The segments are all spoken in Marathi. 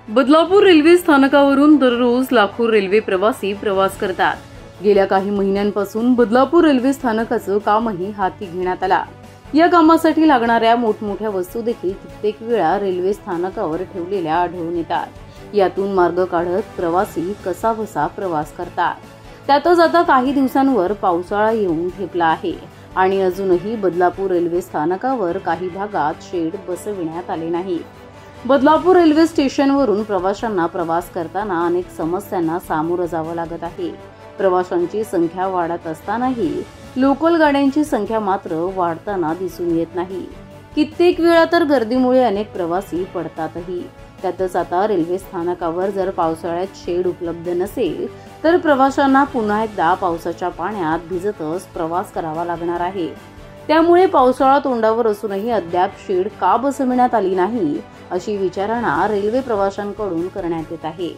बदलापूर रेल्वे स्थानकावरून दररोज लाखो रेल्वे प्रवासी प्रवास करतात। गेल्या काही महिन्यांपासून बदलापूर रेल्वे स्थानकाचं कामही हाती घेण्यात आला। या कामासाठी लागणाऱ्या मोठमोठ्या वस्तू देखील कित्येक वेळा रेल्वे स्थानकावर ठेवलेल्या आढळून येतात। यातून मार्ग काढत प्रवासी कसाबसा प्रवास करतात। त्यातच आता काही दिवसांवर पावसाळा येऊन ठेपला आहे आणि अजूनही बदलापूर रेल्वे स्थानकावर काही भागात शेड बसविण्यात आले नाही। बदलापूर रेल्वे स्टेशनवरून प्रवाशांना प्रवास करताना अनेक समस्यांना सामोरं जावं लागत आहे। प्रवाशांची संख्या वाढत असतानाही लोकल गाड्यांची संख्या मात्र वाढताना दिसून येत नाही। कित्येक वेळा तर गर्दीमुळे अनेक प्रवासी पडतातही। त्यातच आता रेल्वे स्थानकावर जर पावसाळ्यात शेड उपलब्ध नसेल तर प्रवाशांना पुन्हा एकदा पावसाच्या पाण्यात भिजतच प्रवास करावा लागणार आहे। त्यामुळे पावसाळा तोंडावर असूनही अद्याप शेड का बसविण्यात आली नाही अशी विचारणा रेल्वे प्रवाशांकडून करण्यात येत आहे।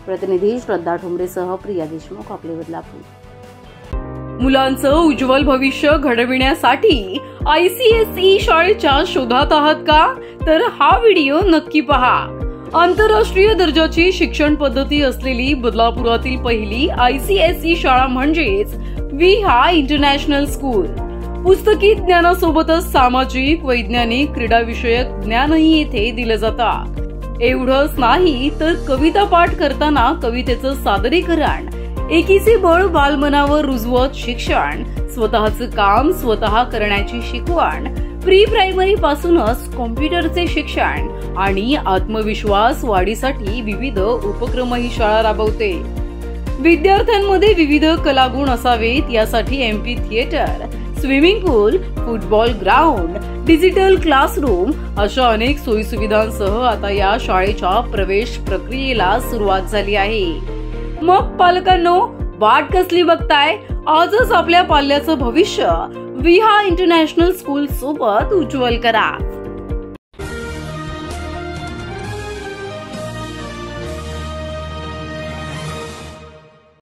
प्रतिनिधी श्रद्धा ठोंबरेसह प्रिया देशमुख, आपले बदलापूर। मुलांचं उज्ज्वल भविष्य घडविण्यासाठी ICSE शाळेच्या शोधात आहात का? तर हा व्हिडिओ नक्की पहा। आंतरराष्ट्रीय दर्जाची शिक्षण पद्धती असलेली बदलापुरातील पहिली ICSE शाळा म्हणजेच विहा इंटरनॅशनल स्कूल। पुस्तकी ज्ञानासोबतच सामाजिक, वैज्ञानिक, क्रीडाविषयक ज्ञानही येथे दिलं जातं। एवढंच नाही तर कविता पाठ करताना कवितेचं सादरीकरण, एकीचे बळ बालमनावर रुजवत शिक्षण, स्वतःचं काम स्वतः करण्याची शिकवण, प्री प्रायमरी पासूनच कॉम्प्युटरचे शिक्षण आणि आत्मविश्वास वाढीसाठी विविध उपक्रम ही शाळा राबवते। विद्यार्थ्यांमध्ये विविध कलागुण असावेत यासाठी MP थिएटर, स्विमिंग पूल, फुटबॉल ग्राउंड, डिजिटल क्लासरूम अशा अनेक सोयी सुविधांसह आता या शाळेच्या प्रवेश प्रक्रियेला सुरुवात झाली आहे। मग पालकांनो, वाट कसली बघताय? आजच आपल्या पाल्याचं भविष्य विहा इंटरनॅशनल स्कूल सोबत उज्ज्वल करा।